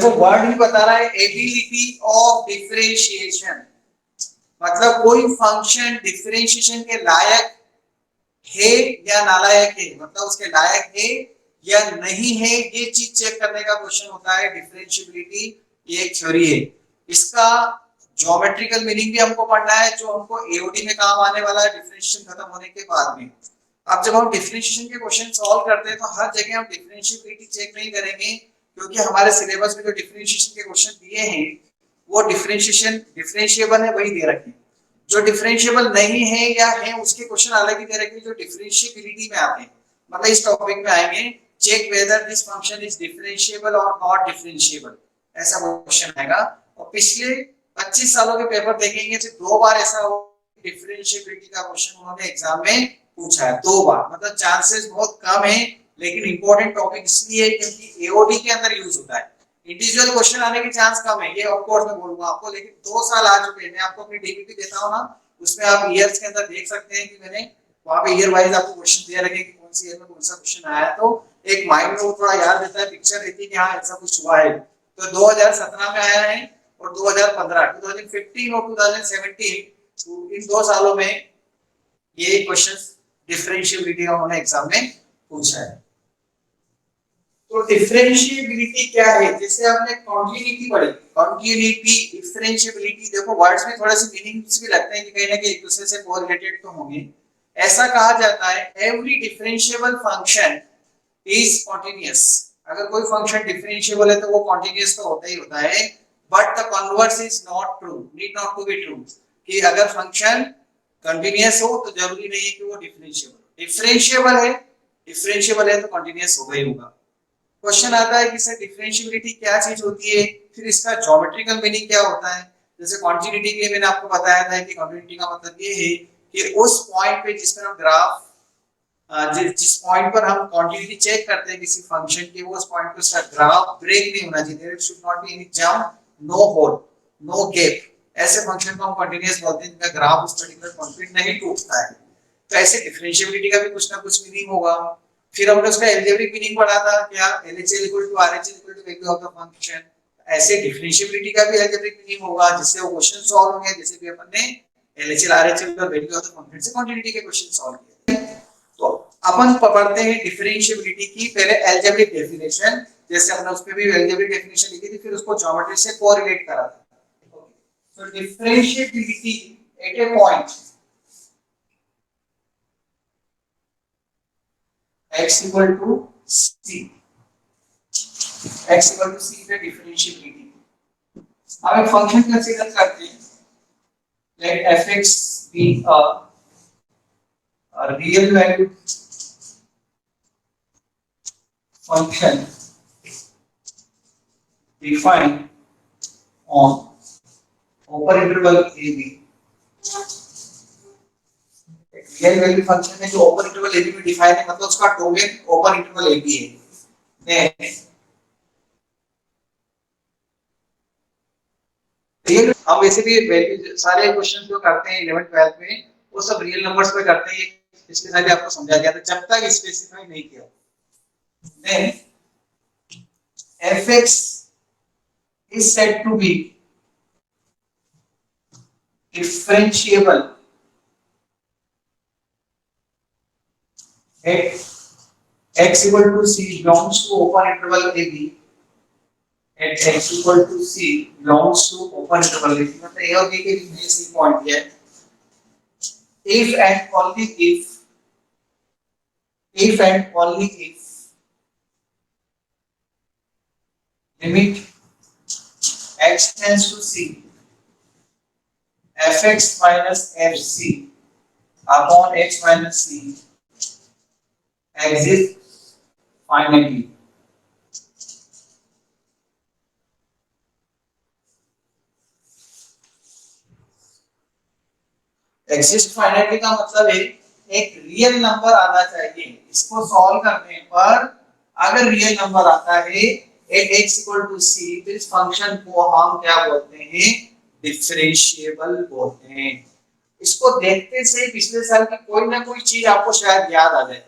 देखो वर्ड ही बता रहा है एबिलिटी ऑफ डिफरेंशिएशन, मतलब कोई फंक्शन डिफरेंशिएशन के लायक है या नालायक है, मतलब उसके लायक है या नहीं है, ये चीज चेक करने का क्वेश्चन होता है डिफरेंशिएबिलिटी। ये एक थ्योरी है, इसका ज्योमेट्रिकल मीनिंग भी हमको पढ़ना है जो हमको एओडी में काम आने वाला है डिफरेंशिएशन खत्म होने के बाद में। अब जब हम डिफरेंशिएशन के क्वेश्चन सॉल्व करते हैं तो हर जगह हम डिफरेंशिएबिलिटी चेक नहीं करेंगे, क्योंकि हमारे सिलेबस में जो डिफरेंशिएशन के क्वेश्चन दिए हैं वो डिफरेंशिएशन डिफरेंशिएबल है वही दे रखे हैं, जो डिफरेंशिएबल नहीं है या है उसके क्वेश्चन अलग ही दे रखे हैं जो डिफरेंशिएबिलिटी में आते हैं। मतलब इस टॉपिक में आएंगे check whether this function is differentiable और नॉट डिफरेंशिएबल, ऐसा क्वेश्चन आएगा। और पिछले 25 सालों के पेपर देखेंगे तो 2 बार ऐसा डिफरेंशिएबिलिटी का क्वेश्चन उन्होंने एग्जाम में पूछा है, 2 बार, मतलब चांसेस बहुत कम है, लेकिन इंपॉर्टेंट टॉपिक इसलिए क्योंकि एओडी के अंदर यूज होता है। इंडिविजुअल क्वेश्चन आने की चांस कम है, ये ऑफ कोर्स मैं बोलूंगा आपको, लेकिन 2 साल आ चुके हैं। मैं आपको अपनी डीबीपी देता हूं ना, उसमें आप ईयर्स के अंदर देख सकते हैं कि मैंने वहां पे ईयर वाइज आपको क्वेश्चन दे रखे कि कौन सी ईयर में कौन सा क्वेश्चन आया, तो एक माइंड में वो थोड़ा याद रहता है, पिक्चर रहती है कि हां ऐसा कुछ हुआ है। तो 2017 में आया है और 2015 2015 और 2017, तो इन 2 सालों में ये क्वेश्चंस डिफरेंशिएबिलिटी का उन्होंने एग्जाम में पूछा है। तो डिफरेंशिएबिलिटी क्या है, जैसे आपने कॉन्टिन्यूटी पढ़ी, कॉन्टिन्यूटी डिफरेंशिएबिलिटी, देखो वर्ड्स में थोड़ा सी मीनिंग्स भी लगते हैं कि कहीं ना कहीं एक दूसरे से कोरिलेटेड तो होंगे। ऐसा कहा जाता है every differentiable function is continuous, अगर कोई फंक्शन डिफरेंशिएबल है तो वो कॉन्टिन्यूअस तो होता ही होता है, but the converse is not true, need not to be true, कि अगर फंक्शन कंटीन्यूअस हो तो जरूरी नहीं है कि वो डिफरेंशिएबल है तो कंटीन्यूअस होगा ही होगा। क्वेश्चन आता है कि सर डिफरेंशिएबिलिटी क्या चीज होती है, फिर इसका ज्योमेट्रिकल मीनिंग क्या होता है। जैसे कॉन्टिन्यूटी के लिए मैंने आपको बताया था कि कॉन्टिन्यूटी का मतलब ये है कि उस पॉइंट पे जिस पर हम ग्राफ जिस पॉइंट पर हम कॉन्टिन्यूटी चेक करते हैं किसी फंक्शन की, वो उस पॉइंट पे उसका ग्राफ ब्रेक नहीं होना चाहिए, there should not be any jump, no hole, no gap, ऐसे फंक्शन को हम कंटीन्यूअस बोलते हैं जिनका ग्राफ उस पर्टिकुलर पॉइंट पे नहीं टूटता है। तो ऐसे डिफरेंशिएबिलिटी का भी कुछ ना कुछ मीनिंग होगा। फिर हमने उसका अलजेब्रिक मीनिंग पढ़ा था क्या, LHS = RHS = value of the function, ऐसे डिफरेंशिएबिलिटी का भी अलजेब्रिक मीनिंग होगा जिससे वो क्वेश्चन सॉल्व होंगे, जैसे कि अपन ने LHS RHS और वैल्यू ऑफ द फंक्शन से कंटिन्यूटी के क्वेश्चन सॉल्व किए। तो अपन पढ़ते हैं डिफरेंशिएबिलिटी की पहले अलजेब्रिक डेफिनेशन, जैसे हमने उस पे भी अलजेब्रिक डेफिनेशन लिखी थी, फिर उसको ज्योमेट्री से कोरिलेट करा था। तो differentiability at a point x equal to c, x equal to c पे डिफरेंशिएबिलिटी। अब एक फंक्शन कंसीडर करते हैं, let fx be a real valued function defined on open interval a b, real value function है जो open interval a b में define है, मतलब उसका domain open interval a b है। रियल हम वैसे भी वैल्यू सारे क्वेश्चन जो करते हैं 11th 12th में वो सब रियल नंबर्स पे करते हैं, इसके साथ आपको समझा गया था जब तक स्पेसिफाई नहीं किया। Then fx is said to be differentiable at x equal to c belongs to open interval a b, at x equal to c belongs to open interval a b, मतलब a और b के बीच में c point है। if and only if and only if limit x tends to c fx minus fc upon x minus c exists finitely। Exist finitely का मतलब है एक real number आना चाहिए, इसको सॉल्व करने पर अगर रियल नंबर आता है एट x = c, तो इस फंक्शन को हम क्या बोलते हैं, डिफरेंशिएबल बोलते हैं। इसको देखते से पिछले साल की कोई ना कोई चीज आपको शायद याद आ जाए,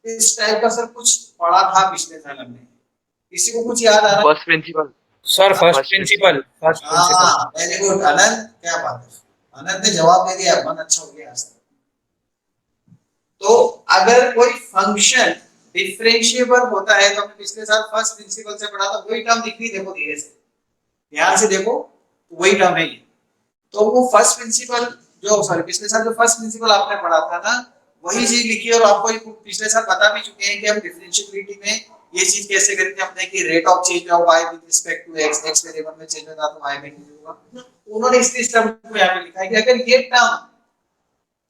इस टाइप का सर कुछ पढ़ा था पिछले साल हमने, किसी को कुछ याद आ रहा है? बस principal sir first principle, first principle. हाँ वेरी गुड अनंत, क्या बात है, अनंत ने जवाब दे दिया, मन अच्छा हो गया आज तक। तो अगर कोई फंक्शन डिफरेंशिएबल होता है तो हमने पिछले साल फर्स्ट प्रिंसिपल से पढ़ा था, वही टर्म दिख रही देखो धीरे से, ध्यान से देखो, वही टर्म है ये। तो वो फर्स्ट प्रिंसिपल जो सॉरी पिछले साल जो फर्स्ट प्रिंसिपल आपने पढ़ा था ना, वही चीज लिखी है, और आपको ये पिछले साल बता भी चुके हैं कि हम डिफरेंशिएबिलिटी में ये चीज कैसे करते हैं अपने की rate of change of y with respect to x, x variable में चेंज होता तो y में चेंज होगा। उन्होंने इस टर्म को यहां पे लिखा है कि अगर ये टर्म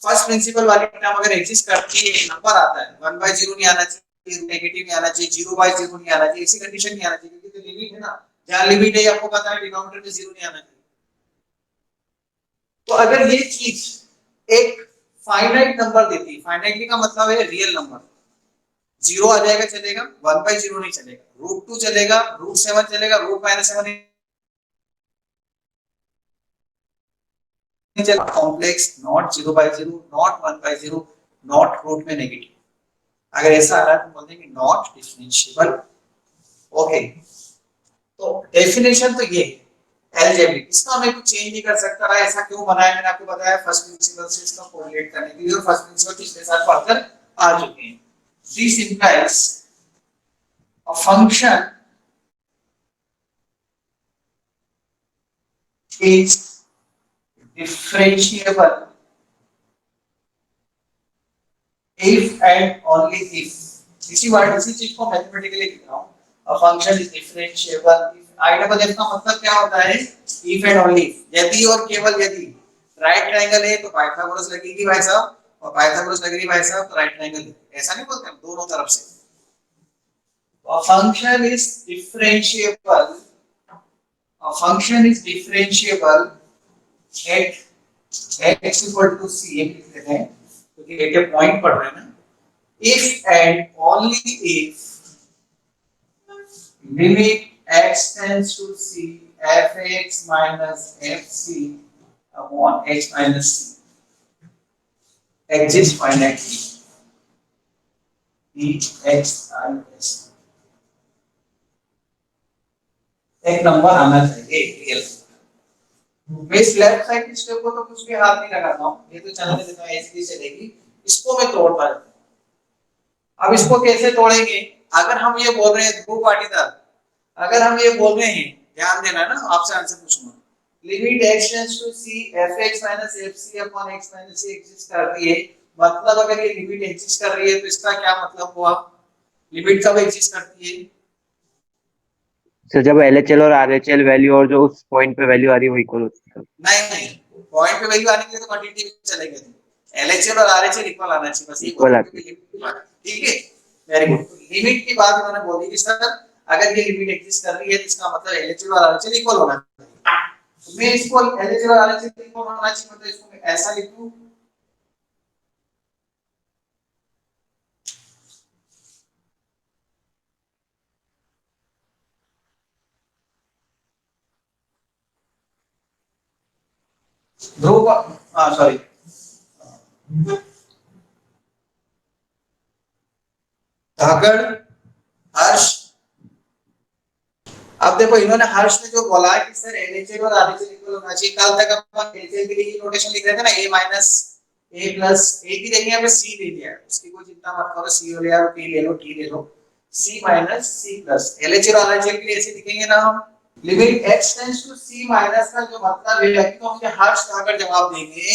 फर्स्ट प्रिंसिपल वाली टर्म अगर एग्जिस्ट करती है, नंबर आता है 1/0 नहीं आना चाहिए, नेगेटिव नहीं आना चाहिए, 0/0 नहीं आना चाहिए, ऐसी कंडीशन नहीं आना चाहिए, क्योंकि तो लिमिट है ना, जहां लिमिट है आपको पता है डिनोमिनेटर में 0 नहीं आना चाहिए। तो अगर ये चीज एक फाइनाइट नंबर देती, फाइनाइटली का मतलब है रियल नंबर, 0 आ जाएगा चलेगा, 1/0 नहीं चलेगा, √2 चलेगा, √7 चलेगा, √-7 नहीं चलेगा, complex not 0/0, not 1/0, not root में नेगेटिव, अगर ऐसा आ रहा है तो बोल देंगे नॉट डिफरेंशिएबल। ओके, तो डेफिनेशन तो ये है एलजेब्रिक, इसका हमें कुछ चेंज नहीं कर सकता है। ऐसा क्यों बनाया मैंने आपको बताया, फर्स्ट प्रिंसिपल से इसका कोरिलेट करने के लिए, और फर्स्ट प्रिंसिपल पिछले साल पढ़कर आ चुके हैं। This implies a function is differentiable if and only if, इसी चीज को मैथमेटिकली लिख रहा हूँ, a function is differentiable if, I double F का मतलब क्या होता है, if and only if, यदि और केवल यदि राइट ट्रायंगल है तो पाइथागोरस लगेगी भाई साहब, और पाइथागोरस लगेगी भाई साहब तो राइट ट्रायंगल है, ऐसा नहीं बोलते हम दोनों तरफ से। a function is differentiable, a function is differentiable at x equal to c, ये लिख देते हैं क्योंकि एक पॉइंट पढ़ रहे हैं ना, if and only if limit x tends to c fx minus fc upon h minus c exists finitely e x I s, एक नंबर आना चाहिए रियल। मैं इस लेफ्ट साइड की स्टेप को तो कुछ भी हाथ नहीं लगाता हूँ, ये तो चलने देता हूँ, ऐसे ही चलेगी, इसको मैं तोड़ता जाता हूँ। अब इसको कैसे तोड़ेंगे, अगर हम ये बोल रहे हैं ध्रुव पाटीदार, अगर हम ये बोल रहे हैं, ध्यान देना ना, आपसे आंसर पूछूंगा, limit x tends to c fx fc upon x c exist करती है, मतलब अगर ये लिमिट एग्जिस्ट कर रही है तो इसका क्या मतलब हुआ, लिमिट कब एग्जिस्ट करती है, सर जब एलएचएल और आरएचएल वैल्यू और जो उस पॉइंट पे वैल्यू आ रही है वो इक्वल होती है। नहीं पॉइंट पे वैल्यू आने के लिए तो क्वांटिटी में चलेंगे, तो एलएचएल और आरएचएल इक्वल आना चाहिए, बस ये इक्वल बोलो आती क्योंकि लिमिट की बात, ठीक है, वेरी गुड। लिमिट की बात उन्होंने बोली कि सर अगर ये लिमिट एग्जिस्ट कर रही है तो इसका मतलब एलएचएल और आरएचएल इक्वल होना चाहिए, तो मैं इसको एलएचएल और आरएचएल इक्वल होना चाहिए, मतलब इसको मैं ऐसा लिख दूं, ध्रुव, सॉरी, धाकड़, हर्ष, अब देखो इन्होंने हर्ष ने जो बोला है कि सर एलएचएल और आरएचएल इक्वल होना चाहिए, कल तक अपन एलएचएल के लिए नोटेशन लिख रहे थे ना, a minus a plus a की जगह पे c ले लिया, उसकी कोई चिंता मत करो, c ले लिया, p ले लो, t ले लो, c minus c plus, LHL और आरएचएल के लिए ऐसे लिखेंगे ना हम, limit x tends to c minus का जो मतलब है कि तो मुझे हर्ष अगर जवाब देंगे,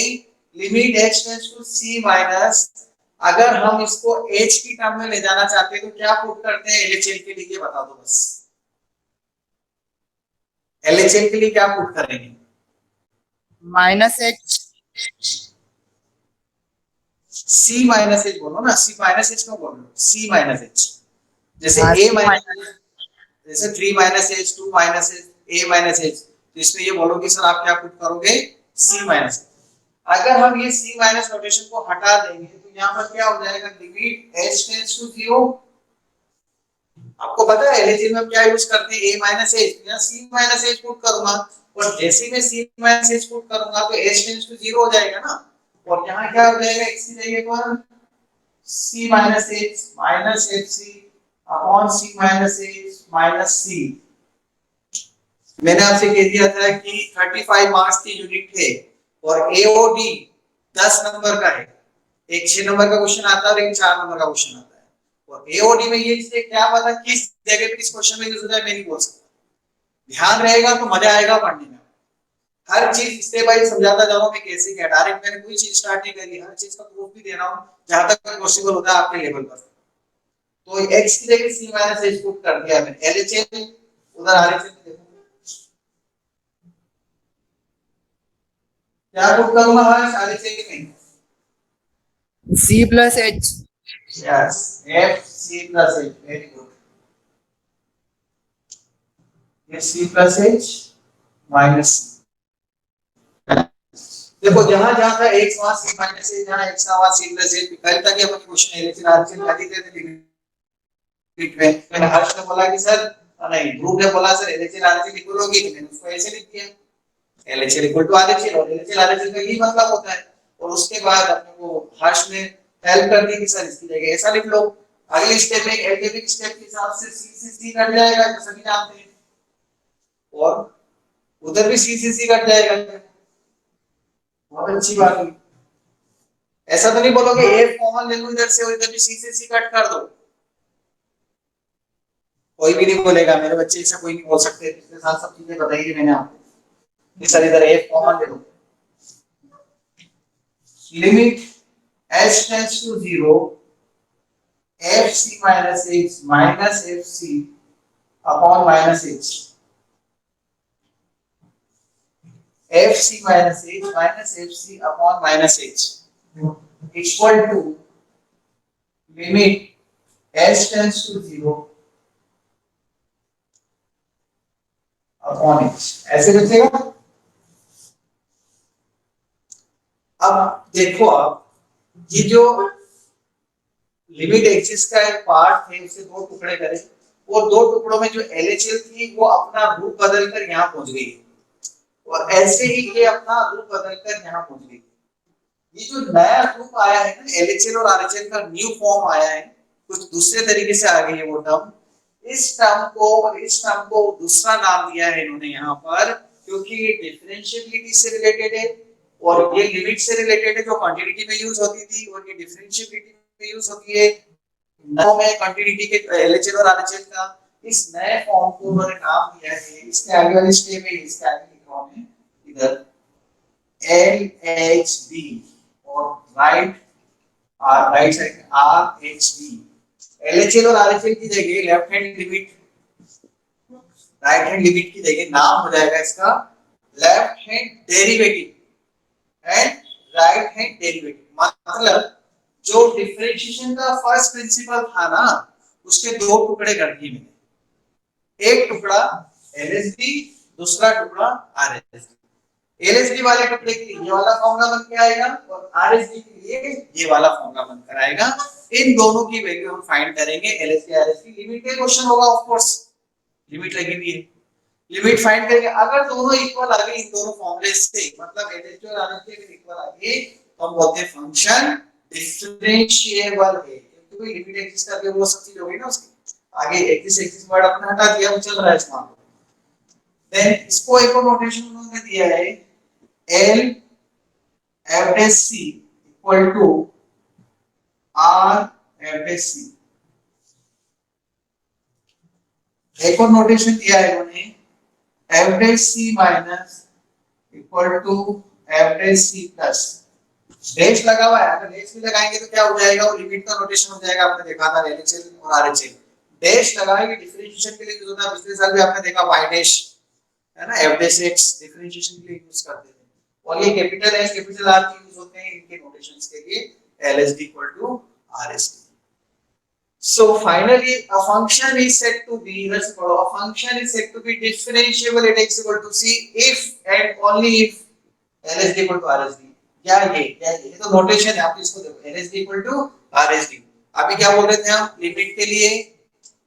limit x tends to c minus, अगर हम इसको h की टर्म में ले जाना चाहते हैं तो क्या पुट करते हैं एलएचएल के लिए, बता दो बस, एलएचएल के लिए क्या पुट करेंगे, माइनस एच, सी माइनस एच बोलो ना, सी माइनस एच क्यों बोल रहे हो, सी माइनस एच, जैसे हाँ, ए C माइनस, माइनस, जैसे 3 माइनस एच, 2 माइनस एच, ए माइनस एच, तो इसमें ये बोलोगे सर आप क्या पुट करोगे, सी माइनस। अगर हम ये सी माइनस नोटेशन को हटा देंगे तो यहाँ पर क्या हो जाएगा, लिमिट एच टेंड्स टू 0, आपको पता है एलएचएल में हम क्या यूज करते हैं, a माइनस एच, यहाँ c माइनस एच पुट करूंगा, और जैसे मैं c माइनस एच पुट करूंगा तो h टेंड्स टू 0 हो जाएगा ना, और यहाँ क्या हो जाएगा, x की जगह पर c minus H minus fc upon c minus H minus c, मैंने आपसे कह दिया था कि 35 मार्क्स की यूनिट है और एओडी 10 नंबर का है। एक 6 नंबर का क्वेश्चन आता है और एक 4 नंबर का क्वेश्चन आता है। और एओडी में ये चीजें क्या पता किस जगह पे किस क्वेश्चन में यूज होता है मैं नहीं बोल सकता। ध्यान रहेगा तो मजा आएगा पढ़ने में। हर चीज स्टेप बाय समझाता जा रहा हूं मैं कैसे क्या, डायरेक्ट मैंने कोई चीज स्टार्ट नहीं करी, हर चीज का प्रूफ भी दे रहा हूं जहां तक पॉसिबल होता है आपके लेवल पर। तो x की जगह c माइनस h पुट कर दिया मैंने, LHS उधर RHS में देखो क्या पुट करूंगा, हर्ष RHS में C plus H. Yes f c plus h, very good. ये c plus h माइनस देखो जहां जहां था x वहां c माइनस h, जहां x था वहां c plus h। कल तक ये अपन क्वेश्चन है लेकिन आज से खाली थे लिमिट में मैंने हर्ष ने बोला कि सर नहीं, ध्रुव ने बोला सर LHS RHS लिख लोगे, तो मैंने उसको ऐसे लिख दिया LHL इक्वल टू RHL और LHL RHL का यही मतलब होता है। और उसके बाद अपने को हर्ष ने हेल्प कर दी कि सर इसकी जगह ऐसा लिख लो। अगले स्टेप में एल्जेब्रिक स्टेप के हिसाब से c से c कट जाएगा जो सभी जानते हैं, और उधर भी c से c कट जाएगा। बहुत अच्छी बात है। ऐसा तो नहीं बोलोगे a कॉमन ले लो इधर से और इधर भी c से c कट कर दो, कोई भी नहीं बोलेगा। मेरे बच्चे ऐसा कोई नहीं बोल सकते। इसके साथ सब चीजें बताइए मैंने आपको। सर इधर a कॉमन ले लो, limit h tends to 0 fc minus h minus fc upon minus h, fc minus h minus fc upon minus h equal to limit h tends to 0 upon h। ऐसे लिखेगा। अब देखो आप ये जो limit axis का एक पार्ट है उसे दो टुकड़े करें, वो दो टुकड़ों में जो LHL थी वो अपना रूप बदलकर यहाँ पहुंच गई और ऐसे ही ये अपना रूप बदलकर यहाँ पहुंच गई। ये जो नया रूप आया है ना LHL और RHL का न्यू फॉर्म आया है, कुछ दूसरे तरीके से आ गई है वो टर्म। इस टर्म को दूसरा नाम दिया है इन्होंने यहाँ पर, क्योंकि ये डिफरेंशिएबिलिटी से रिलेटेड है और ये लिमिट से रिलेटेड है जो क्वांटिटी में यूज होती थी, और ये डिफरेंशिएबिलिटी में यूज होती है नाम है क्वांटिटी के LHL और RHL का। इस नए फॉर्म को उन्होंने नाम दिया है, इसके आगे वाली स्टेप में इसके आगे लिख रहा हूं मैं इधर LHD और राइट साइड RHD। LHL और RHL की जगह left hand limit right hand limit की जगह नाम हो जाएगा इसका left hand derivative and right hand derivative. मतलब जो डिफरेंशिएशन का फर्स्ट प्रिंसिपल था ना उसके दो टुकड़े कर दिए मैंने, एक टुकड़ा LHD दूसरा टुकड़ा RHD। LHD वाले टुकड़े के लिए ये वाला फॉर्मूला बन के आएगा और RHD के लिए ये वाला फॉर्मूला बनकर आएगा। इन दोनों की वैल्यू हम फाइंड करेंगे LHD RHD। लिमिट का क्वेश्चन होगा, ऑफ कोर्स लिमिट लगी हुई है, लिमिट फाइंड करेंगे। अगर दोनों इक्वल आ गए इन दोनों फॉर्मूले से, मतलब LHD और RHD अगर इक्वल आ गए तो हम बोलते हैं फंक्शन डिफरेंशिएबल है, क्योंकि लिमिट एक्सिस्ट करके वो सब चीज हो गई ना उसकी। आगे एक्सिस्ट वर्ड अपने हटा दिया, वो चल रहा है इस मामले में। देन इसको एक और नोटेशन उन्होंने दिया है L FSC equal to R FSC। एक और नोटेशन दिया है उन्होंने FSC minus equal to FSC plus. Dash लगा हुआ है, अगर डेश भी लगाएंगे तो क्या हो जाएगा, वो लिमिट का नोटेशन हो जाएगा। आपने देखा था LHL और RHL डेश लगाएंगे डिफरेंशिएशन के लिए यूज होता है। पिछले साल भी आपने देखा y डैश है ना, f डैश x डिफरेंशिएशन के लिए यूज करते थे, और ये कैपिटल H कैपिटल R के यूज होते हैं इनके नोटेशंस के लिए LHD = RHD। So finally a function is said to be, let's follow, a function is said to be differentiable at x = c if and only if LHD = RHD। क्या ये तो notation है, आप इसको देखो LHD = RHD। अभी क्या बोल रहे थे हम लिमिट के लिए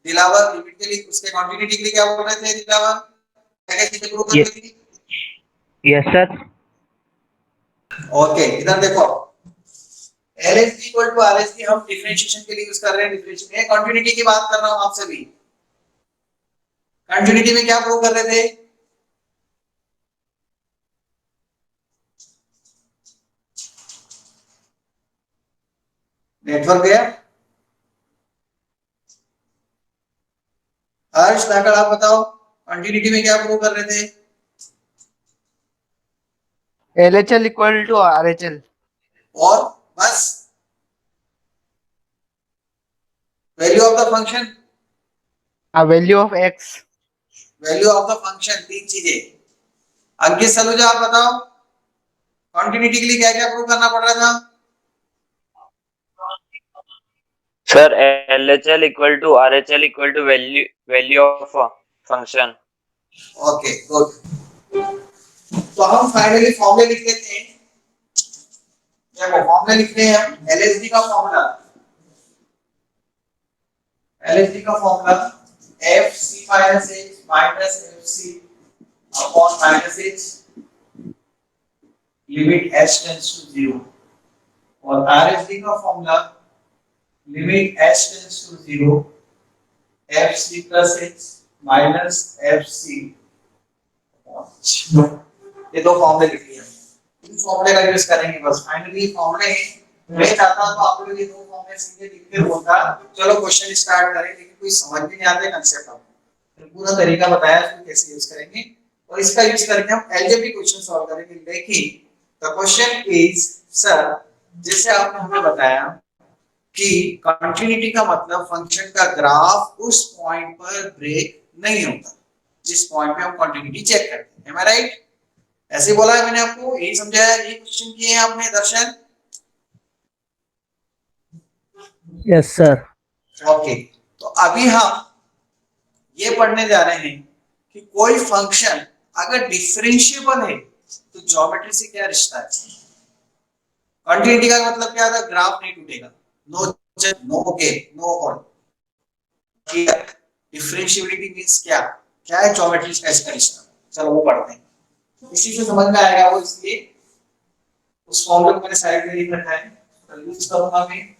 दिलावर, लिमिट के लिए उसके क्वांटिटी के लिए क्या बोल रहे थे दिलावर, क्या चीजें प्रूव करनी थी? Yes sir. ओके इधर देखो LHD = RHD हम डिफरेंशिएशन के लिए यूज कर रहे हैं। डिफरेंशिएशन में कंटिन्यूटी की बात कर रहा हूं आपसे भी। कंटिन्यूटी में क्या प्रूव कर रहे थे, नेटवर्क गया? हर्ष धाकड़ आप बताओ, कंटिन्यूटी में क्या प्रूव कर रहे थे? LHL equal to RHL। और बस value of the function, value of x। Value of the function, तीन चीजें। अंकित सलूजा आप बताओ, कंटिन्यूटी के लिए क्या क्या प्रूव करना पड़ रहा था? Sir LHL equal to RHL equal to value of function. Okay good. तो हम फाइनली फॉर्मूले लिख लेते हैं। देखो फॉर्मूला लिख रहे हैं हम, एलएसडी का फॉर्मूला, एलएसडी का formula FC minus H minus FC upon minus H limit H tends to 0, और RHD का formula limit H tends to 0 FC plus H minus FC। ये दो फॉर्मूले लिख लिए, इन फॉर्मूले का यूज करेंगे बस। फाइनली फॉर्मूले मैं चाहता हूं तो आप लोग ये दो फॉर्मूले सीधे लिख के बोलता चलो क्वेश्चन स्टार्ट करें, लेकिन कोई समझ में नहीं आता कंसेप्ट। आपको पूरा तरीका बताया इसको कैसे यूज करेंगे, और इसका यूज करके हम अलजेब्रिक क्वेश्चन सॉल्व करेंगे। लेकिन द क्वेश्चन इज सर, जैसे आपने हमें बताया कि कंटिन्यूटी का मतलब फंक्शन का ग्राफ उस पॉइंट पर ब्रेक नहीं होता जिस पॉइंट पे हम कंटिन्यूटी चेक करते हैं। एम आई राइट? ऐसे बोला है मैंने आपको, यही समझाया, ये क्वेश्चन किए हैं आपने दर्शन? Yes sir. ओके, तो अभी हम ये पढ़ने जा रहे हैं कि कोई फंक्शन अगर डिफरेंशिएबल है तो ज्योमेट्री से क्या रिश्ता है। कंटिन्यूटी का मतलब क्या था? ग्राफ नहीं टूटेगा, नो नो ओके नो और। डिफरेंशिएबिलिटी मींस क्या, क्या है ज्योमेट्री का इसका रिश्ता? चलो वो पढ़ते हैं, इसी से समझ में आएगा वो, इसलिए उस फॉर्मूले को मैंने साइड में लिख रखा है, तो यूज करूंगा मैं।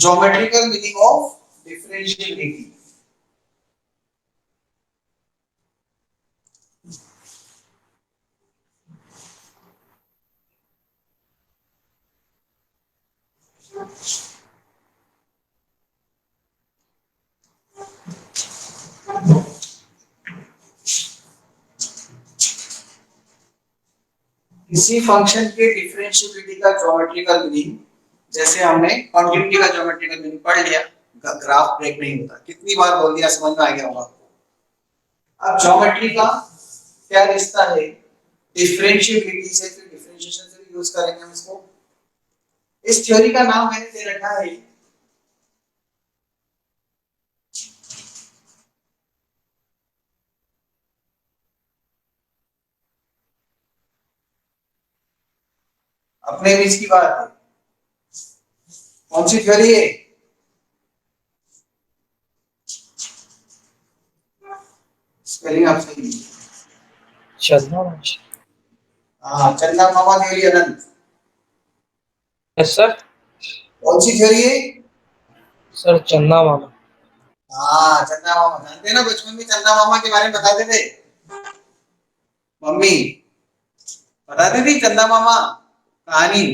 Geometrical meaning of differentiability. किसी फंक्शन के डिफरेंशिएबिलिटी का ज्योमेट्रिकल मीनिंग, जैसे हमने कंटिन्यूटी का ज्योमेट्रिकल मीनिंग पढ़ लिया, ग्राफ ब्रेक नहीं होता, कितनी बार बोल दिया, समझ में आ गया होगा आपको। अब ज्योमेट्री का क्या रिश्ता है डिफरेंशिएबिलिटी से, फिर डिफरेंशिएशन से भी यूज करेंगे हम इसको। इस थ्योरी का नाम मैंने दे रखा है अपने बीच की बात है, कौन सी थ्योरी है? स्पेलिंग आप सही है। चंदा। हाँ, चंदा मामा थ्योरी अनंत। Yes sir. कौन सी थ्योरी है? सर चंदा मामा। हाँ, चंदा मामा जानते हैं ना, बचपन में चंदा मामा के बारे में बताते थे मम्मी, बताती थी चंदा मामा कहानी।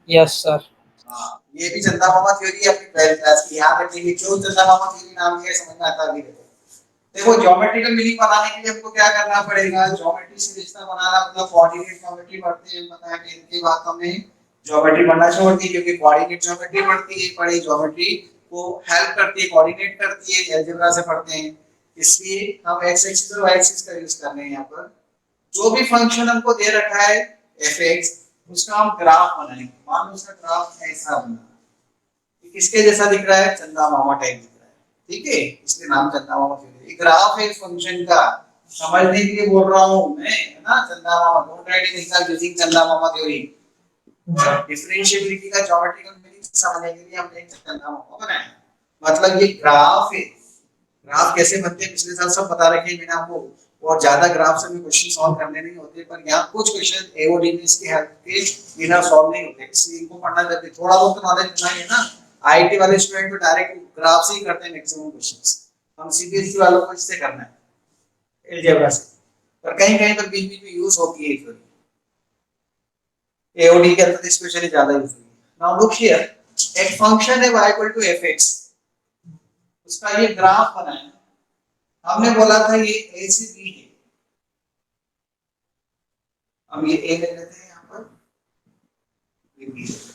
Yes sir. हाँ, ये भी चंदा मामा थ्योरी अपनी 12th क्लास की, यहाँ पे देखिए क्यों चंदा मामा थ्योरी नाम दिया, समझ में आता भी है। देखो ज्योमेट्रिकल मीनिंग बनाने के लिए हमको क्या करना पड़ेगा, ज्योमेट्री से रिश्ता बनाना, मतलब कोऑर्डिनेट ज्योमेट्री पढ़ते हैं, पता है कि इनके बाद हमने ज्योमेट्री पढ़ना छोड़ दी, क्योंकि कोऑर्डिनेट ज्योमेट्री पढ़ती है, पढ़ी ज्योमेट्री को हेल्प करती है, कोऑर्डिनेट करती है, अलजेब्रा से पढ़ते हैं, इसलिए हम एक्स एक्सिस और वाई एक्सिस का यूज कर रहे हैं यहाँ पर। जो भी फंक्शन हमको दे रखा है fx, उसका हम ग्राफ बनाएंगे, मान लो उसका ग्राफ ऐसा बना, किसके जैसा दिख रहा है? चंदा मामा टाइप दिख रहा है, ठीक है, इसलिए नाम चंदा मामा थ्योरी। ग्राफ है फंक्शन का, समझने के लिए बोल रहा हूं मैं, है ना, चंदा मामा, don't write in exam using chanda mama theory. Differentiability का ज्योमेट्रिकल मीनिंग समझने के लिए हमने एक चंदा बनाया। मतलब ये ग्राफ है, ग्राफ कैसे बनते हैं पिछले साल सब बता रखे मैंने आपको, और ज्यादा ग्राफ से भी क्वेश्चन सॉल्व करने नहीं होते, पर यहाँ कुछ क्वेश्चन एओडी में इसके हेल्प के बिना सॉल्व नहीं होते, इसलिए इनको पढ़ना जरूरी। थोड़ा बहुत नॉलेज चाहिए ना, आईटी वाले स्टूडेंट तो डायरेक्ट ग्राफ से ही करते हैं मैक्सिमम क्वेश्चंस, हम सीबीएसई वालों को इससे करना है, अलजेब्रा से, पर कहीं कहीं पर बीच बीच में यूज होती है थ्योरी, एओडी के अंदर स्पेशली ज्यादा यूज होती है। नाउ लुक हियर, एक फंक्शन है y इक्वल टू fx, उसका ये ग्राफ बनाया, हमने बोला था ये a से b है, हम ये a ले लेते हैं यहाँ पर, ये b ले लेते हैं।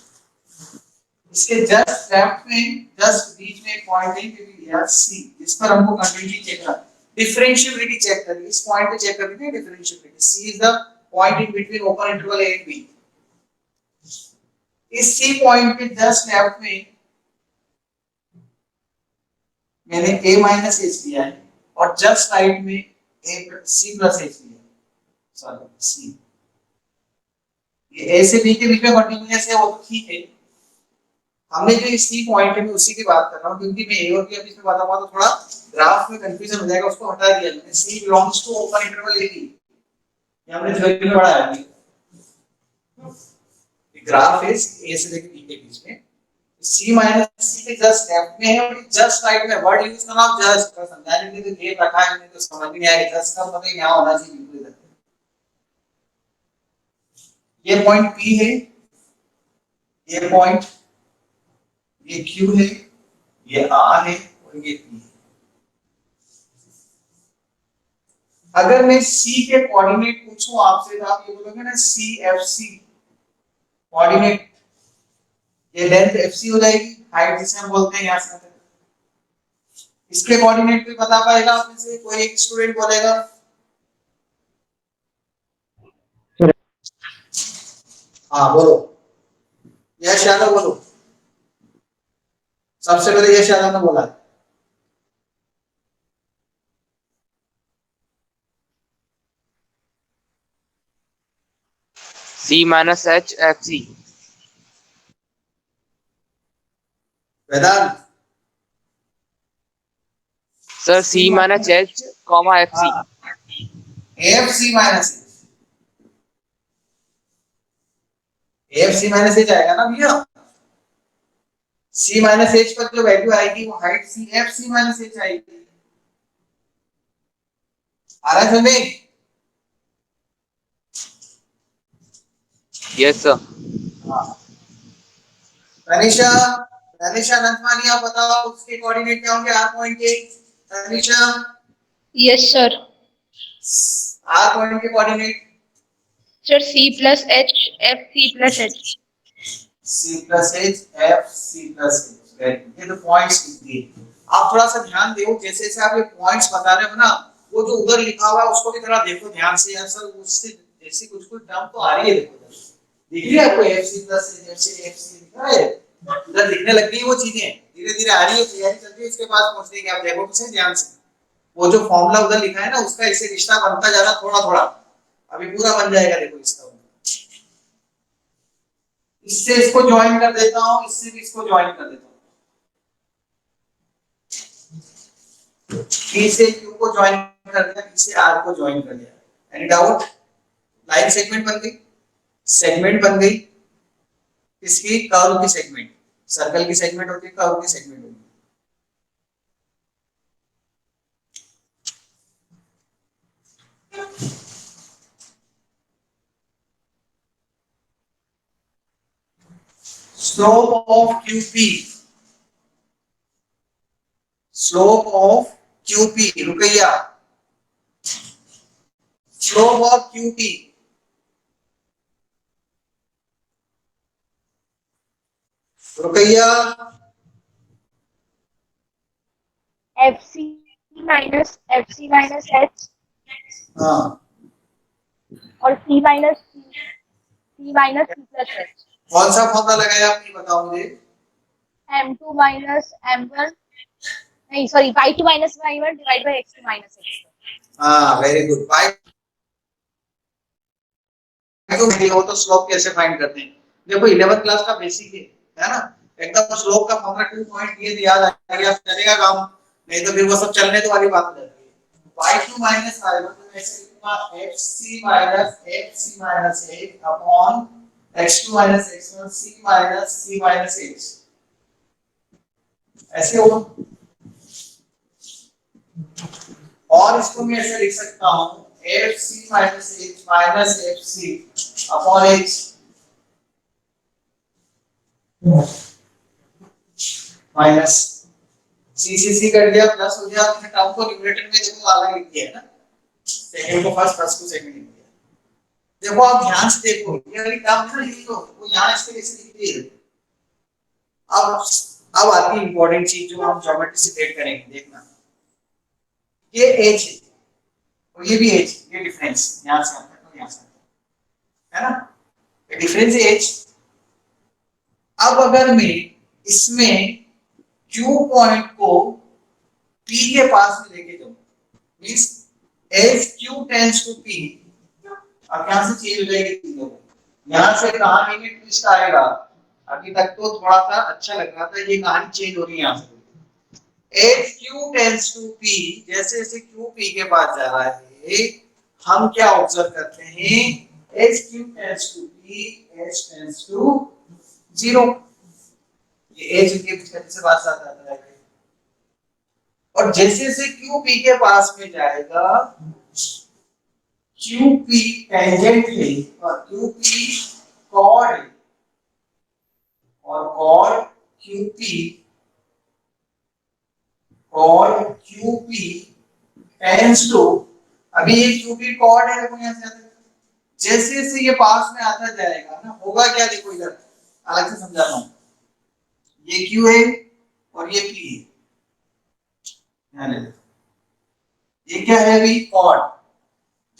इसके जस्ट लेफ्ट में, जस्ट बीच में एक पॉइंट है कि लिया c, जिस पर हमको कंटिन्यूटी चेक करना, डिफरेंशिएबिलिटी चेक करनी, इस पॉइंट पे चेक करनी है differentiability. c is the point in between open interval a and b। इस c पॉइंट के जस्ट लेफ्ट में मैंने a माइनस h लिया है, और जस्ट राइट में c प्लस h लिया है, सॉरी c, ये a से b के बीच में कंटिन्यूअस है वो तो ठीक है, हमने जो इस सी पॉइंट है मैं उसी की बात कर रहा हूं, क्योंकि मैं ए और बी बीच में बताऊंगा तो थोड़ा ग्राफ में कंफ्यूजन हो जाएगा, उसको हटा दिया मैंने, c belongs to open interval a b, ये हमने थ्योरी में पढ़ा है, ग्राफ इज ए से लेकर बी के बीच में, सी माइनस सी के जस्ट लेफ्ट में है, और जस्ट राइट में, वर्ड यूज करना आप जस्ट कर समझाने के लिए तो ये रखा है, नहीं तो समझ में नहीं आएगा, जस्ट का मतलब यहां होना चाहिए बिल्कुल इधर, ये पॉइंट पी है, ये पॉइंट, ये Q है, ये R है, और ये P है। अगर मैं C के कोऑर्डिनेट पूछूं आपसे तो आप ये बोलोगे ना CFC कोऑर्डिनेट, ये लेंथ FC हो जाएगी, हाइट जिसे हम बोलते हैं यहां से, इसके कोऑर्डिनेट भी बता पाएगा आप में से कोई एक स्टूडेंट बोलेगा? हाँ बोलो, यश यादव बोलो, सबसे पहले यश यादव ने बोला है। C minus H FC. वेदांत Sir, C minus H, comma FC. AFC minus AFC minus H आएगा ना भैया, C माइनस एच पर जो वैल्यू आएगी वो हाइट CFC माइनस एच आएगी, आ रहा है समझ में? Yes, sir. हाँ, तनिषा, तनिषा नंदमानी आप बताओ उसके कोऑर्डिनेट क्या होंगे आर पॉइंट के? Tanisha, yes sir. R point के coordinate sir C plus h f c plus h. C plus h f c plus h, ये तो पॉइंट्स लिख दिए। आप थोड़ा सा ध्यान दो, जैसे जैसे आप ये पॉइंट्स बता रहे हो ना, वो जो उधर लिखा हुआ है उसको भी थोड़ा देखो ध्यान से यार, सर उससे जैसे कुछ कुछ टर्म तो आ रही है, देखो दिख रही है आपको FC प्लस FC दिख रहा है, उधर दिखने लग गई वो चीजें, धीरे धीरे आ रही है, तैयारी चल रही है उसके पास पहुंचने की, आप देखो किसे ध्यान से, वो जो फॉर्मूला उधर लिखा है ना उसका इससे रिश्ता बनता जा रहा थोड़ा थोड़ा, अभी पूरा बन जाएगा, देखो इसका, इससे इसको ज्वाइन कर देता हूं, इससे भी इसको ज्वाइन कर देता हूं, P से Q को ज्वाइन कर दिया, P से R को ज्वाइन कर दिया, एनी डाउट? लाइन सेगमेंट बन गई, सेगमेंट बन गई, इसकी कर्व की सेगमेंट, सर्कल की सेगमेंट होती है, कर्व की सेगमेंट होती है। Slope of QP, slope of QP, Rukaiya, slope of QP, Rukaiya, FC minus H हाँ, और C minus C plus H. कौन सा फॉर्मूला लगाया आपने बताओ मुझे? M2 माइनस M1, नहीं sorry Y2 minus Y1 divide by X2 minus X2। हाँ वेरी गुड, तो स्लोप कैसे फाइंड करते हैं? देखो 11th क्लास का बेसिक है ना, एकदम स्लोप का फॉर्मूला 2 पॉइंट ये याद आ गया, चलेगा काम, नहीं तो फिर वो सब चलने तो वाली बात हो जाती है। y2 माइनस y1 तो ऐसे लिखूंगा fc minus fc minus 8 upon x2 minus x1 c minus c minus 8, ऐसे होगा। और इसको मैं ऐसे लिख सकता हूं fc minus h minus fc upon h minus c कर दिया, प्लस हो गया, अपने टर्म को न्यूमरेटर में देखो अलग लिख दिया है ना, सेकंड को फर्स्ट, फर्स्ट को सेकंड लिख दिया। देखो आप ध्यान से देखो, ये वाली टर्म है ना, ये तो वो यहां इस तरीके से लिख दी है। अब आती है इंपॉर्टेंट चीज जो हम ज्योमेट्री से डेट करेंगे, देखना ये एज है और ये भी एज, ये डिफरेंस यहां से आता है तो यहां से आता है ना, ये डिफरेंस है एज। अब अगर मैं इसमें Q पॉइंट को P के पास में लेके जाऊं, means as Q tends to P, अब यहां से चेंज हो जाएगी चीजों, यहां से कहानी में ट्विस्ट आएगा। अभी तक तो थोड़ा सा अच्छा लग रहा था, ये कहानी चेंज हो रही है यहां से। as Q tends to P, जैसे जैसे Q P के पास जा रहा है, हम क्या ऑब्जर्व करते हैं, as Q tends to P, H tends to 0, ये एज के बीच से बात आता है। और जैसे जैसे QP के पास में जाएगा, QP टेंजेंट है और QP कॉर्ड है, और कॉर्ड QP टेंड्स टू, अभी ये QP कॉर्ड है, देखो यहां से आता है, जैसे जैसे ये पास में आता जाएगा ना, होगा क्या, देखो इधर अलग से समझाता हूं, ये Q है और ये P है, ये क्या है अभी, कॉर्ड।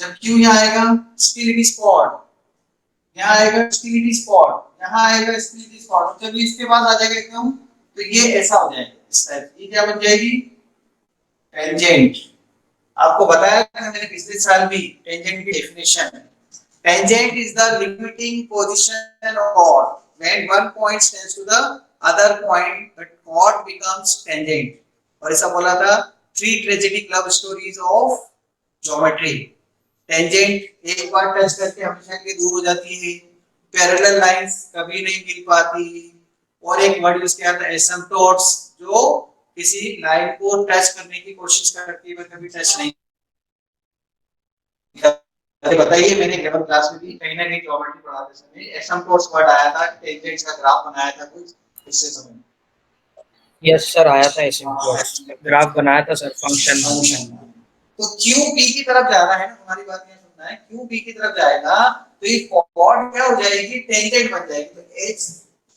जब Q यहाँ आएगा स्टिल इट इज कॉर्ड, यहाँ आएगा स्टिल इट इज कॉर्ड, यहाँ आएगा स्टिल इट इज कॉर्ड। जब इसके पास आ जाएगा एकदम, तो ये ऐसा हो जाएगा, इस टाइप, ये क्या बन जाएगी, टेंजेंट। आपको बताया था मैंने पिछले साल भी टेंजेंट की definition, tangent is the limiting position of chord when one point tends to the other point, the chord becomes tangent. और ऐसा बोला था, 3 tragedic love stories of geometry. Tangent एक बार टच करके हमेशा के लिए दूर हो जाती है, पैरेलल लाइंस कभी नहीं मिल पाती, और एक वर्ड यूज किया था एसिम्पटोट्स, जो किसी लाइन को टच करने की कोशिश करती है, कभी टच नहीं। बताइए, मैंने 11th क्लास में भी कहीं ना कहीं ज्योमेट्री पढ़ाते समय एसिम्पटोट्स वर्ड आया था, टेंजेंट्स का ग्राफ बनाया था कुछ इससे समय। यस सर, आया था ऐसे ग्राफ बनाया था सर, फंक्शन। तो QP की तरफ जा रहा है ना, हमारी बात यहाँ सुनना है, QP की तरफ जाएगा तो ये कॉर्ड क्या हो जाएगी, टेंजेंट बन जाएगी। तो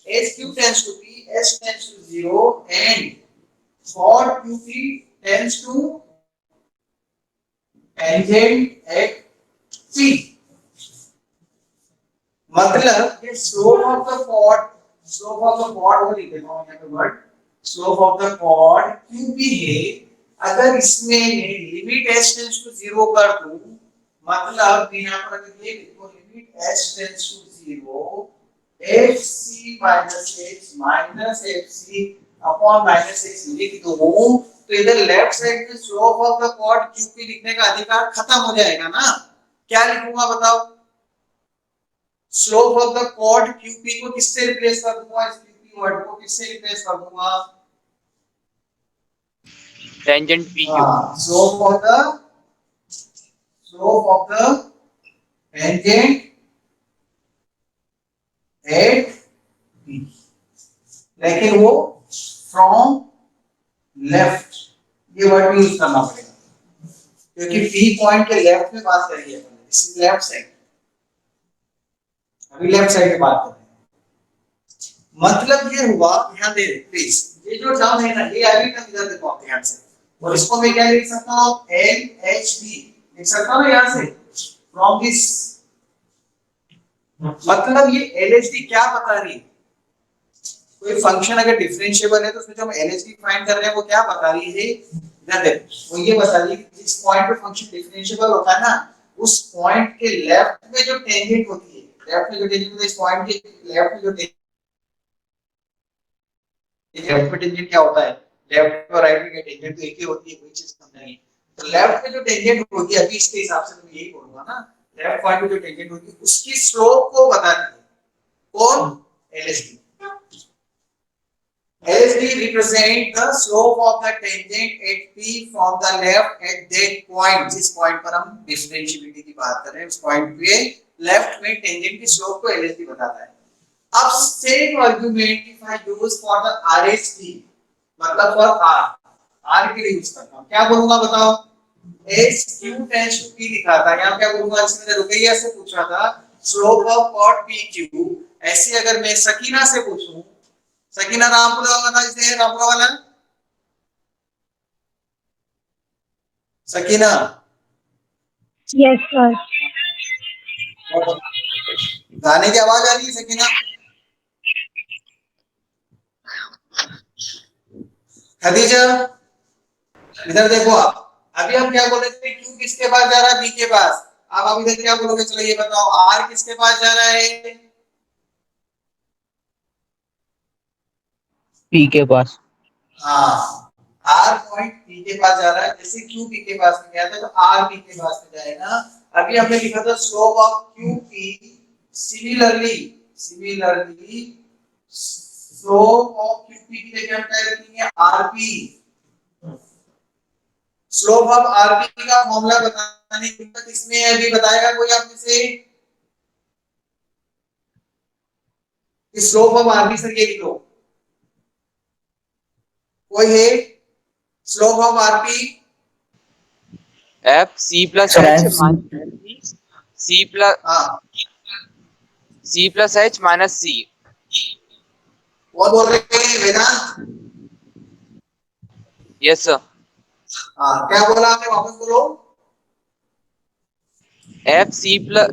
H Q tends to P, H tends to 0 and chord QP tends to tangent at P। मतलब ये स्लोप ऑफ द कॉर्ड वो लिख देता हूं यहाँ पे word, slope of the chord QP है। अगर इसमें लिमिट h टेंड्स टू 0 कर दूं, मतलब यहां पर अगर ये लिखो limit h tends to 0, fc minus h minus fc upon minus h लिख दूं, तो इधर लेफ्ट साइड में slope of the chord QP लिखने का अधिकार खत्म हो जाएगा ना। क्या लिखूंगा बताओ, slope of the chord QP को किससे रिप्लेस कर दूंगा, इस QP वर्ड को किससे रिप्लेस कर दूंगा, tangent PQ। slope of the tangent at P, लेकिन वो from left, ये वर्ड यूज करना पड़ेगा क्योंकि P पॉइंट के लेफ्ट में बात करेंगे, दिस इज लेफ्ट साइड, अभी लेफ्ट साइड की बात कर रहे हैं। मतलब ये हुआ, ध्यान दे प्लीज, ये जो टर्म है ना, ये अभी तक इधर देखो आप ध्यान से, और इसको मैं क्या लिख सकता हूँ, LHD लिख सकता हूँ यहाँ से, फ्रॉम दिस। मतलब ये LHD क्या बता रही है, कोई फंक्शन अगर डिफरेंशिएबल है तो उसमें जो हम LHD फाइंड कर रहे हैं वो क्या बता रही है, इधर देखो, वो ये बता रही है कि जिस पॉइंट पे फंक्शन डिफरेंशिएबल होता है ना, उस पॉइंट के लेफ्ट में जो टेंजेंट होती है, लेफ्ट में जो टेंजेंट होता है इस पॉइंट के लेफ्ट में जो लेफ्ट में टेंजेंट क्या होता है, लेफ्ट और राइट में टेंजेंट तो एक ही होती है, कोई चीज कम नहीं। तो लेफ्ट में जो टेंजेंट होती है अभी इसके हिसाब से मैं यही बोलूंगा ना, लेफ्ट पॉइंट में जो टेंजेंट होती है उसकी स्लोप को बताती है कौन, LSD। LSD represent the slope of the tangent at P from the left at that point। जिस पॉइंट पर हम डिफरेंशिएबिलिटी की बात कर रहे हैं उस पॉइंट पे लेफ्ट में टेंजेंट की स्लोप को LSD बताता है। अब same argument if I use for the RST, मतलब फॉर R के लिए यूज करता हूं, क्या बोलूंगा बताओ, S Q tends to P लिखा था, यहां क्या बोलूंगा, इसमें मैंने रुकैया से पूछा था स्लोप ऑफ कॉट PQ। ऐसे अगर मैं सकीना से पूछूं, सकीना रामपुरा वाला था, इसलिए रामपुरा वाला सकीना। Yes sir. गाने की आवाज आ रही है सकीना? खदीजा इधर देखो आप, अभी हम क्या बोल रहे थे, क्यू किसके पास जा रहा है, बी के पास। अब आप इधर क्या बोलोगे, चलो ये बताओ आर किसके पास जा रहा है, पी के पास। हाँ आर पॉइंट पी के पास जा रहा है, जैसे क्यू पी के पास में गया था तो आर पी के पास में जाएगा। अभी हमने लिखा था slope of Q P, similarly slope of Q P की जगह हम क्या लिखेंगे, R P. Slope of RP का फॉर्मूला बताने की हिम्मत इसमें है, अभी बताएगा कोई आप में से, स्लोप ऑफ आरपी सर ये लिखो, कोई है, slope of RP F C plus H minus C plus हाँ C plus H minus C। कौन बोल रहे हैं, वेदांत? Yes sir। हाँ क्या बोला आपने, वापस बोलो। F C plus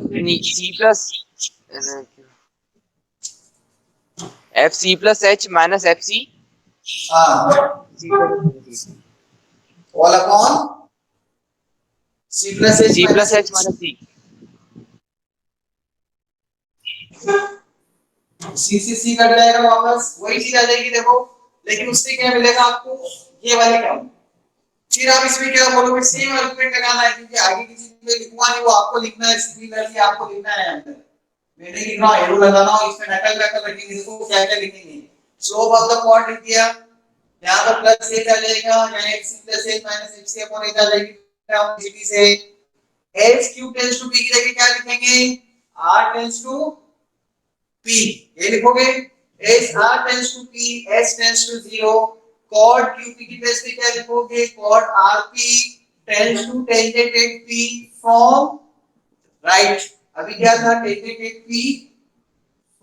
F C plus H minus F C। हाँ all upon C plus H C plus minus H minus C। C से C कट जाएगा, वापस वही चीज आ जाएगी देखो, लेकिन उससे क्या मिलेगा आपको, ये वाले टर्म। फिर आप इसमें क्या बोलोगे, सेम आर्गुमेंट लगाना है, क्योंकि आगे की चीज में लिखवा नहीं, वो आपको लिखना है, सिमिलरली आपको लिखना है अंदर, मैंने लिखना एरो लगाना और इसमें नकल रखेंगे, देखो क्या क्या लिखेंगे। स्लोप ऑफ द क्वाड लिख दिया, यहां पर प्लस h आ जाएगा, यहां x plus h minus h upon h आ जाएगी सिटी से। h q tends to p की जगह क्या लिखेंगे, r टेंड्स टू p, ये लिखोगे, h r tends to p, h tends to 0, cot qp की प्लेस पे क्या लिखोगे, cot rp tends to tangent at p from right. अभी क्या था, tangent at p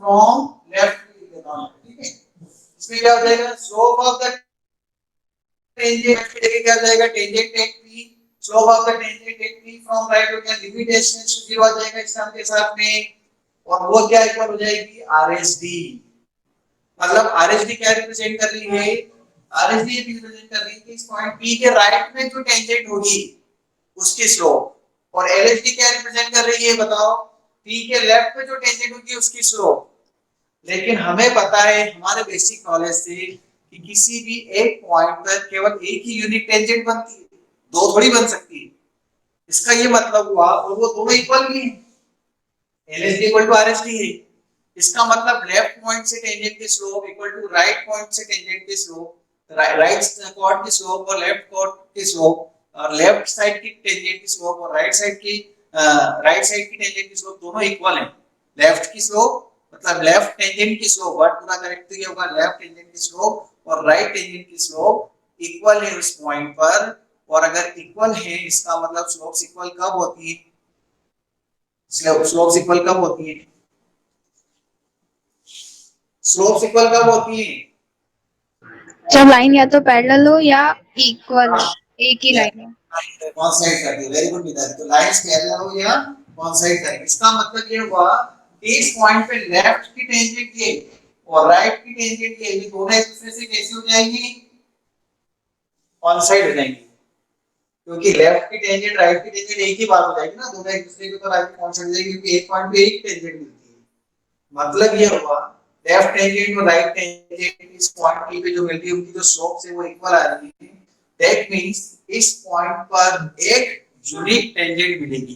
from left लिख देता हूं, ठीक है। इसमें क्या हो जाएगा, स्लोप ऑफ द टेंजेंट की जगह क्या हो जाएगा, tangent at p, slope of the tangent at p from right हो गया, लिमिट h टेंड्स टू 0 आ जाएगा इस टर्म के साथ में, और वो क्या इक्वल हो जाएगी, RSD। मतलब RSD क्या रिप्रेजेंट कर रही है, RSD ये रिप्रेजेंट कर रही है कि इस पॉइंट P के राइट में जो टेंजेंट होगी उसकी स्लोप, और LSD क्या रिप्रेजेंट कर रही है बताओ, P के लेफ्ट में जो टेंजेंट होगी उसकी स्लोप। लेकिन हमें पता है हमारे बेसिक नॉलेज से कि किसी भी एक पॉइंट पर केवल एक ही यूनिक टेंजेंट बनती है, दो थोड़ी बन सकती है। इसका ये मतलब हुआ, और वो दोनों इक्वल भी हैं, LSD इक्वल टू RSD है। इसका मतलब लेफ्ट पॉइंट से टेंजेंट की slope equal to right point से टेंजेंट की स्लोप, राइट कॉर्ड की स्लोप और लेफ्ट कॉर्ड की स्लोप, और लेफ्ट साइड की टेंजेंट की स्लोप और राइट साइड की टेंजेंट की स्लोप दोनों इक्वल हैं। लेफ्ट की स्लोप मतलब लेफ्ट टेंजेंट की स्लोप, वर्ड पूरा करेक्ट तो ये होगा, लेफ्ट टेंजेंट की स्लोप और राइट टेंजेंट की स्लोप इक्वल है उस पॉइंट पर। और अगर इक्वल है इसका मतलब स्लोप्स इक्वल कब होती है, स्लोप्स इक्वल कब होती है, स्लोप्स इक्वल कब होती है, जब लाइन या तो पैरेलल हो या इक्वल हो, एक ही लाइन हो। कॉन्साइड करती है, वेरी गुड विद्यार्थी। तो लाइंस पैरेलल हो या कॉन्साइड करती, इसका मतलब ये हुआ कि इस पॉइंट पे लेफ्ट की टेंजेंट ये और राइट की टेंजेंट ये दोनों एक दूसरे से कैसे हो जाएंगी, कॉन्साइड हो जाएंगी, क्योंकि लेफ्ट की टेंजेंट राइट की टेंजेंट एक ही बात हो जाएगी ना, दोनों एक दूसरे के ऊपर आके कॉन्साइड हो जाएगी, क्योंकि एक पॉइंट पे एक टेंजेंट मिलती है। मतलब ये हुआ लेफ्ट टेंजेंट और राइट टेंजेंट इस पॉइंट P पे जो मिलती है उनकी जो स्लोप है वो इक्वल आ रही है। दैट मींस इस पॉइंट पर एक यूनिक टेंजेंट मिलेगी।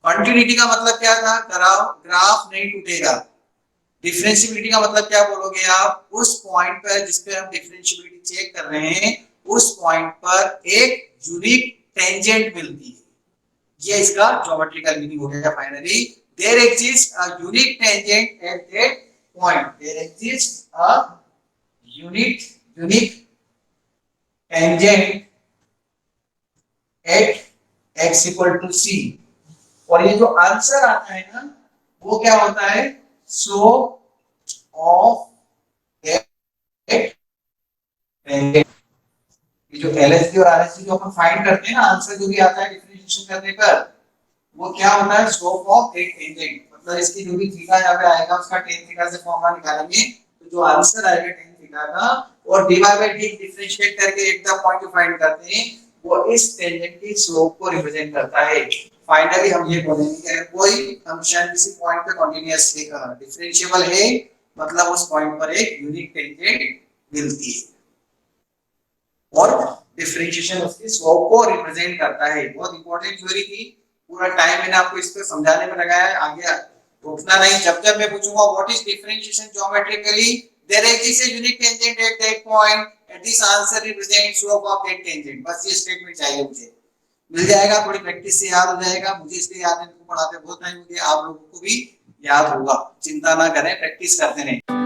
कंटिन्यूटी का मतलब क्या था? ग्राफ नहीं टूटेगा। डिफरेंशिएबिलिटी का मतलब क्या बोलोगे आप? उस पॉइंट पर जिस पे हम डिफरेंशिएबिलिटी चेक कर रहे हैं उस पॉइंट पर एक यूनिक टेंजेंट मिलती है। ये इसका ज्योमेट्रिकल मीनिंग हो गया। Finally there exist a unique tangent at that point. There exist a unique tangent at x equal to c। और ये जो आंसर आता है ना वो क्या होता है? Slope of that tangent. ये जो LHD और RHD जो अपन फाइंड करते हैं ना, आंसर जो भी आता है डिफरेंशिएशन करने पर, वो क्या होता है? स्लोप ऑफ एक टेंजेंट। मतलब इसकी जो भी थीटा यहाँ पे आएगा उसका tan थीटा से फॉर्मूला निकालेंगे तो जो आंसर आएगा tan थीटा का, और dy बाय dt डिफरेंशिएट करके एक द पॉइंट फाइंड करते हैं, वो इस टेंजेंट की स्लोप को रिप्रेजेंट करता है। फाइनली हम ये बोलेंगे कि अगर कोई फंक्शन किसी पॉइंट पे कंटीन्यूअस डिफरेंशिएबल है मतलब उस पॉइंट पर एक यूनिक टेंजेंट मिलती है और डिफरेंशिएशन उसकी स्लोप को रिप्रेजेंट करता है। बहुत इंपॉर्टेंट थ्योरी थी। पूरा टाइम मैंने आपको इस पे समझाने में लगाया है। आगे रुकना नहीं। जब जब मैं पूछूंगा what is differentiation geometrically, there exist a unique tangent at that point and this answer represents slope of that tangent. बस ये स्टेटमेंट चाहिए मुझे। मिल जाएगा, थोड़ी प्रैक्टिस से याद हो जाएगा। मुझे इसलिए याद है, इनको पढ़ाते बहुत टाइम हो गया, आप लोगों को भी याद होगा। चिंता ना करें, प्रैक्टिस करते रहें।